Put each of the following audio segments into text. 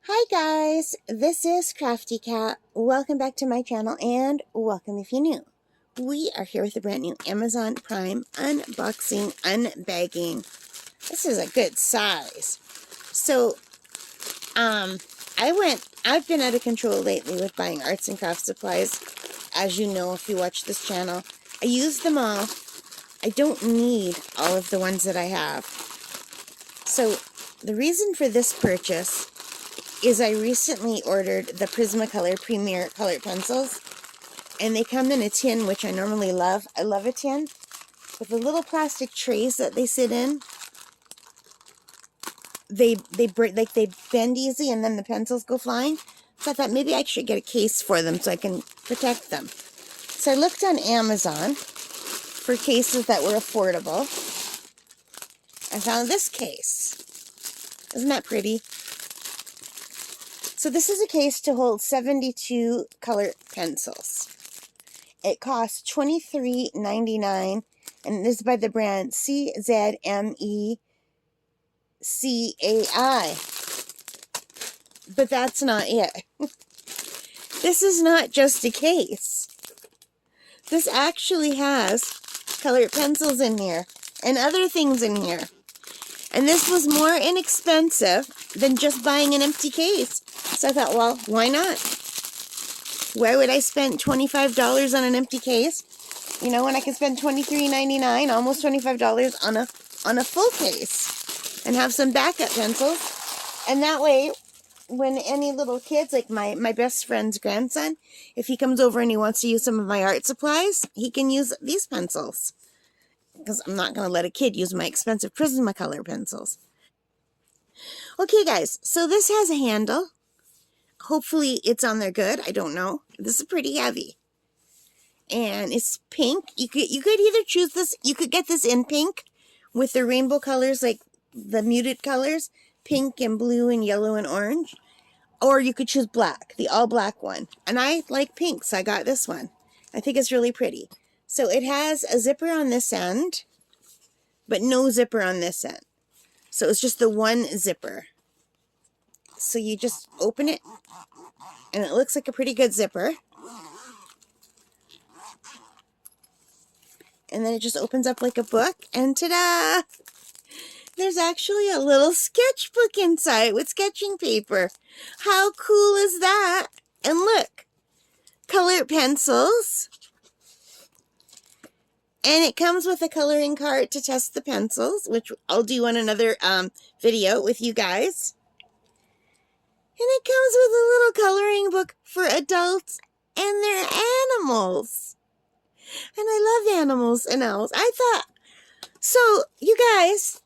Hi guys, this is Crafty Cat. Welcome back to my channel and welcome if you're new. We are here with a brand new Amazon Prime unboxing, unbagging. This is a good size. So, I've been out of control lately with buying arts and craft supplies. As you know, if you watch this channel, I use them all. I don't need all of the ones that I have. So, the reason for this purchase is I recently ordered the Prismacolor Premier colored pencils, and they come in a tin, which I normally love. I love a tin with the little plastic trays that they sit in. They break, like they bend easy, and then the pencils go flying. So I thought maybe I should get a case for them so I can protect them. So I looked on Amazon for cases that were affordable. I found this case. Isn't that pretty? So this is a case to hold 72 color pencils. It costs $23.99, and it is by the brand CZMECAI. But that's not it. This is not just a case. This actually has colored pencils in here and other things in here. And this was more inexpensive than just buying an empty case. So I thought, well, why not? Why would I spend $25 on an empty case? You know, when I can spend $23.99, almost $25 on a full case, and have some backup pencils. And that way, when any little kids, like my best friend's grandson, if he comes over and he wants to use some of my art supplies, he can use these pencils. Because I'm not going to let a kid use my expensive Prismacolor pencils. Okay, guys, so this has a handle. Hopefully it's on there good. I don't know. This is pretty heavy. And it's pink. You could either choose this. You could get this in pink with the rainbow colors, like the muted colors, pink and blue and yellow and orange. Or you could choose black, the all black one. And I like pink, so I got this one. I think it's really pretty. So it has a zipper on this end, but no zipper on this end. So it's just the one zipper. So you just open it, and it looks like a pretty good zipper. And then it just opens up like a book, and ta-da! There's actually a little sketchbook inside with sketching paper. How cool is that? And look, colored pencils. And it comes with a coloring card to test the pencils, which I'll do on another video with you guys. And it comes with a little coloring book for adults and their animals. And I love animals and owls. I thought, so you guys,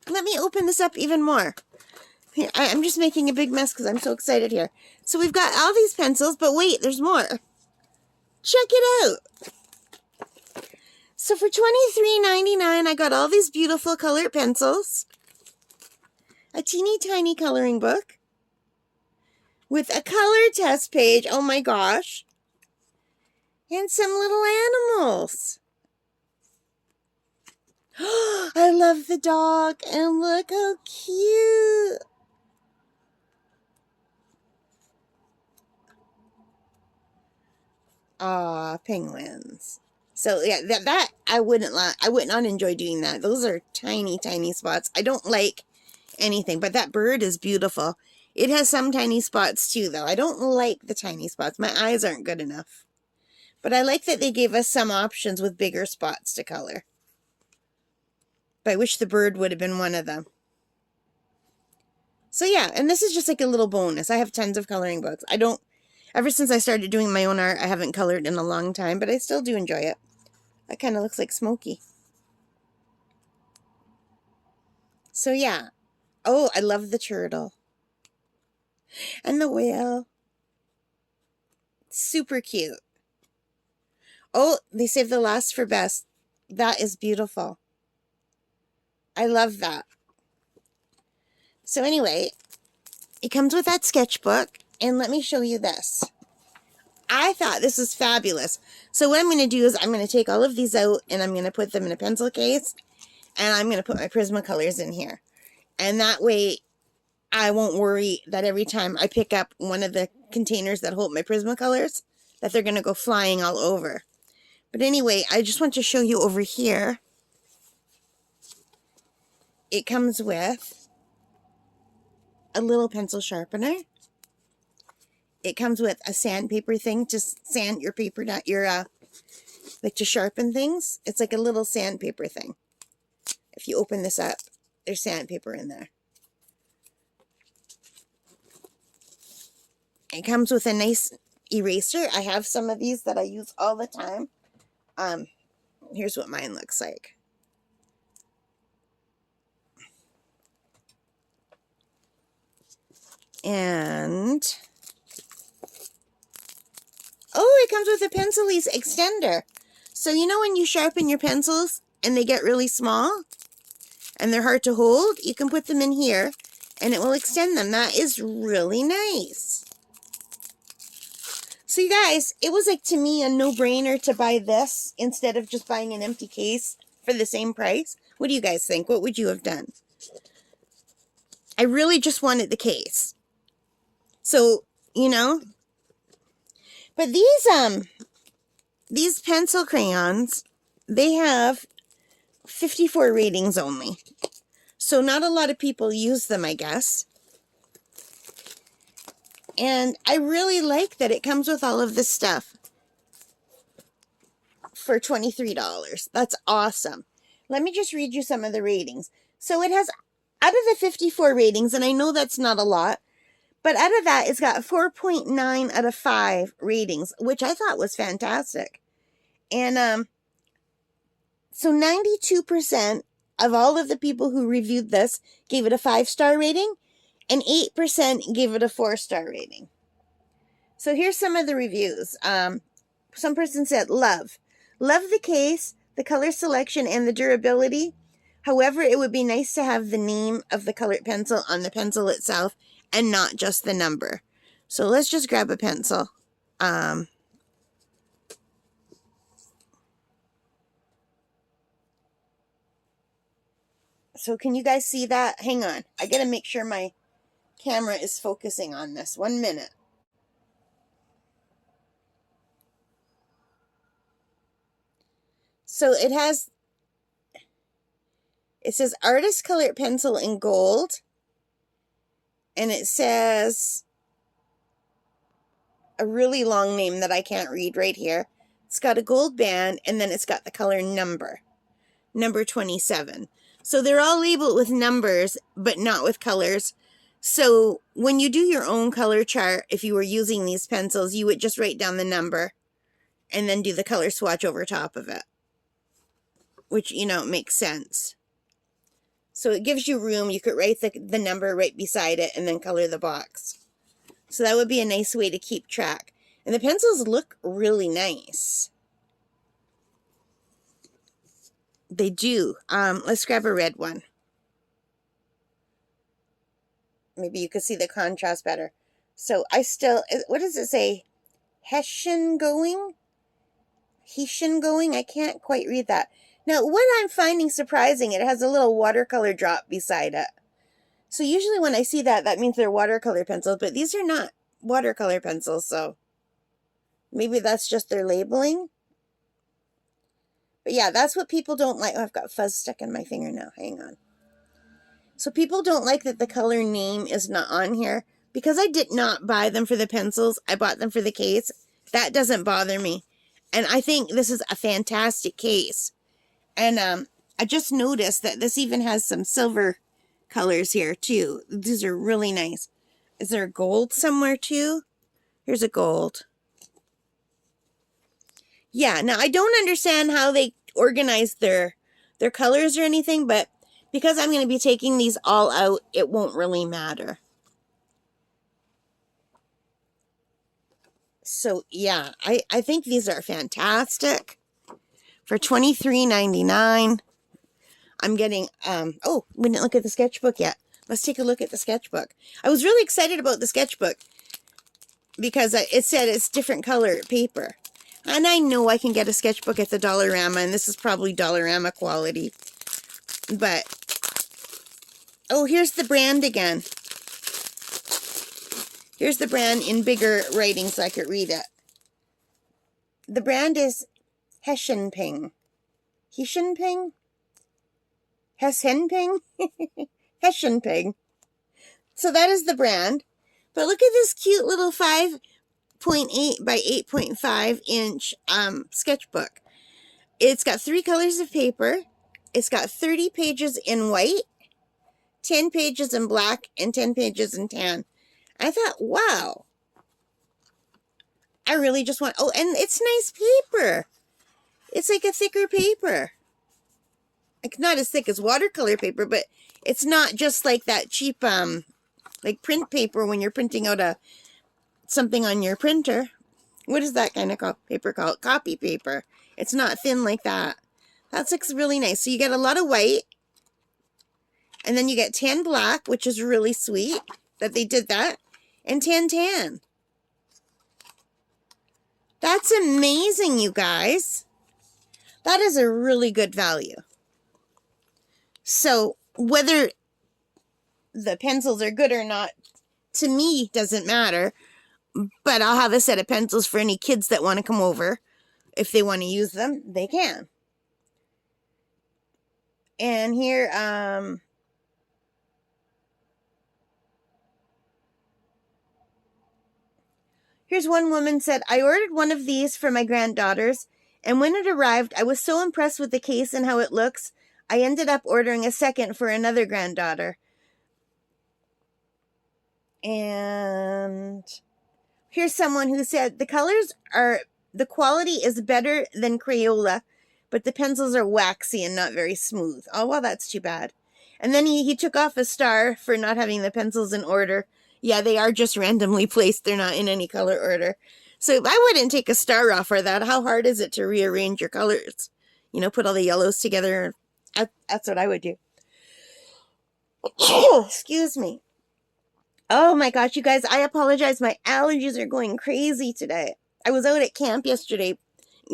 let me open this up even more. Here, I'm just making a big mess because I'm so excited here. So we've got all these pencils, but wait, there's more. Check it out. So for $23.99, I got all these beautiful colored pencils, a teeny tiny coloring book with a color test page, oh my gosh, and some little animals. I love the dog, and look how cute. Aw, penguins. So yeah, that I would not enjoy doing that. Those are tiny, tiny spots. I don't like anything, but that bird is beautiful. It has some tiny spots too, though. I don't like the tiny spots. My eyes aren't good enough. But I like that they gave us some options with bigger spots to color. But I wish the bird would have been one of them. So yeah, and this is just like a little bonus. I have tons of coloring books. Ever since I started doing my own art, I haven't colored in a long time, but I still do enjoy it. That kind of looks like Smokey. So yeah. Oh, I love the turtle. And the whale. Super cute. Oh, they saved the last for best. That is beautiful. I love that. So anyway, it comes with that sketchbook. And let me show you this. I thought this was fabulous. So what I'm going to do is I'm going to take all of these out and I'm going to put them in a pencil case. And I'm going to put my Prismacolors in here. And that way I won't worry that every time I pick up one of the containers that hold my Prismacolors, that they're going to go flying all over. But anyway, I just want to show you over here. It comes with a little pencil sharpener. It comes with a sandpaper thing to sand your paper down, like to sharpen things. It's like a little sandpaper thing. If you open this up, there's sandpaper in there. It comes with a nice eraser. I have some of these that I use all the time. Here's what mine looks like. And oh, it comes with a pencil extender. So you know when you sharpen your pencils and they get really small and they're hard to hold, you can put them in here and it will extend them. That is really nice. So you guys, it was like to me a no-brainer to buy this instead of just buying an empty case for the same price. What do you guys think? What would you have done? I really just wanted the case. So, you know, but these pencil crayons, they have 54 ratings only. So not a lot of people use them, I guess. And I really like that it comes with all of this stuff for $23. That's awesome. Let me just read you some of the ratings. So it has, out of the 54 ratings, and I know that's not a lot, but out of that, it's got 4.9 out of 5 ratings, which I thought was fantastic. And so 92% of all of the people who reviewed this gave it a 5-star rating, and 8% gave it a 4-star rating. So here's some of the reviews. Some person said, love the case, the color selection, and the durability. However, it would be nice to have the name of the colored pencil on the pencil itself and not just the number. So let's just grab a pencil. So can you guys see that? Hang on. I gotta make sure my camera is focusing on this. 1 minute. So it says artist colored pencil in gold. And it says a really long name that I can't read right here. It's got a gold band, and then it's got the color number 27. So they're all labeled with numbers, but not with colors. So when you do your own color chart, if you were using these pencils, you would just write down the number and then do the color swatch over top of it, which, you know, makes sense. So it gives you room. You could write the number right beside it and then color the box. So that would be a nice way to keep track. And the pencils look really nice. They do. Let's grab a red one. Maybe you could see the contrast better. So I still, what does it say? Hessian going? I can't quite read that. Now, what I'm finding surprising, it has a little watercolor drop beside it. So usually when I see that, that means they're watercolor pencils, but these are not watercolor pencils, so maybe that's just their labeling. But yeah, that's what people don't like. Oh, I've got fuzz stuck in my finger now. Hang on. So people don't like that the color name is not on here. Because I did not buy them for the pencils, I bought them for the case. That doesn't bother me. And I think this is a fantastic case. And I just noticed that this even has some silver colors here too. These are really nice. Is there gold somewhere too? Here's a gold. Yeah, now I don't understand how they organize their colors or anything, but because I'm going to be taking these all out, it won't really matter. So yeah, I think these are fantastic. For $23.99, I'm getting, oh, we didn't look at the sketchbook yet. Let's take a look at the sketchbook. I was really excited about the sketchbook because it said it's different color paper. And I know I can get a sketchbook at the Dollarama, and this is probably Dollarama quality. But, oh, here's the brand again. Here's the brand in bigger writing so I could read it. The brand is Hessienping. Hessienping? Hessienping? Hessienping. So that is the brand. But look at this cute little 5.8 by 8.5 inch sketchbook. It's got 3 colors of paper. It's got 30 pages in white, 10 pages in black, and 10 pages in tan. I thought, wow. I really just want, oh, and it's nice paper. It's like a thicker paper. Like not as thick as watercolor paper, but it's not just like that cheap, like print paper when you're printing out something on your printer. What is that kind of paper called? Copy paper. It's not thin like that. That looks really nice. So you get a lot of white. And then you get tan black, which is really sweet that they did that. And tan. That's amazing, you guys. That is a really good value. So whether the pencils are good or not, to me, doesn't matter. But I'll have a set of pencils for any kids that want to come over. If they want to use them, they can. And here, here's one woman said, I ordered one of these for my granddaughters, and when it arrived, I was so impressed with the case and how it looks, I ended up ordering a second for another granddaughter. And here's someone who said, the quality is better than Crayola, but the pencils are waxy and not very smooth. Oh, well, that's too bad. And then he took off a star for not having the pencils in order. Yeah, they are just randomly placed. They're not in any color order. So I wouldn't take a star off for that. How hard is it to rearrange your colors? You know, put all the yellows together. That's what I would do. Excuse me. Oh my gosh, you guys, I apologize. My allergies are going crazy today. I was out at camp yesterday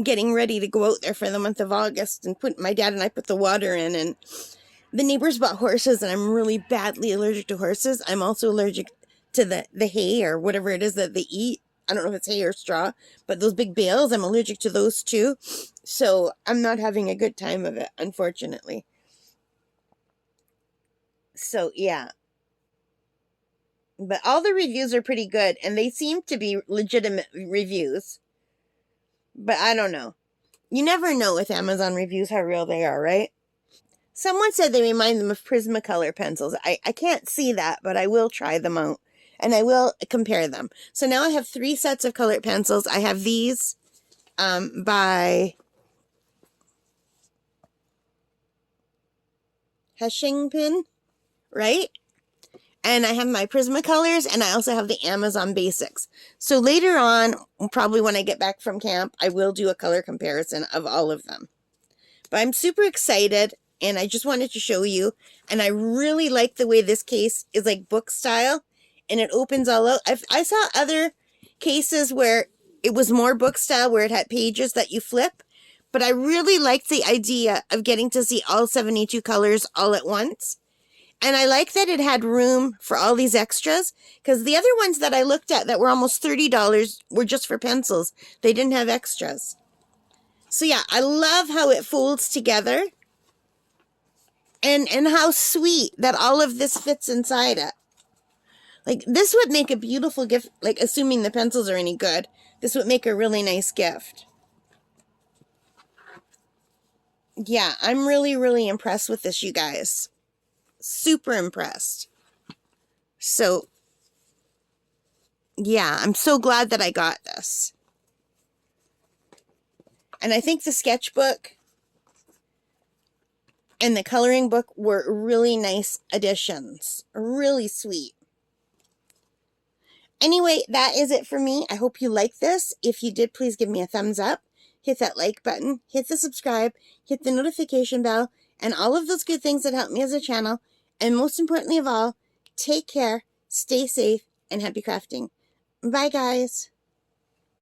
getting ready to go out there for the month of August, and my dad and I put the water in, and the neighbors bought horses, and I'm really badly allergic to horses. I'm also allergic to the hay or whatever it is that they eat. I don't know if it's hay or straw, but those big bales, I'm allergic to those too. So I'm not having a good time of it, unfortunately. So yeah. But all the reviews are pretty good, and they seem to be legitimate reviews. But I don't know. You never know with Amazon reviews how real they are, right? Someone said they remind them of Prismacolor pencils. I can't see that, but I will try them out. And I will compare them. So now I have 3 sets of colored pencils. I have these by Hessienping, right? And I have my Prismacolors, and I also have the Amazon Basics. So later on, probably when I get back from camp, I will do a color comparison of all of them. But I'm super excited, and I just wanted to show you. And I really like the way this case is like book style, and it opens all out. I saw other cases where it was more book style, where it had pages that you flip. But I really liked the idea of getting to see all 72 colors all at once. And I like that it had room for all these extras, because the other ones that I looked at that were almost $30 were just for pencils. They didn't have extras. So yeah, I love how it folds together, and how sweet that all of this fits inside it. Like, this would make a beautiful gift, like, assuming the pencils are any good. This would make a really nice gift. Yeah, I'm really, really impressed with this, you guys. Super impressed. So yeah, I'm so glad that I got this. And I think the sketchbook and the coloring book were really nice additions. Really sweet. Anyway, that is it for me. I hope you liked this. If you did, please give me a thumbs up. Hit that like button. Hit the subscribe. Hit the notification bell. And all of those good things that help me as a channel. And most importantly of all, take care, stay safe, and happy crafting. Bye, guys.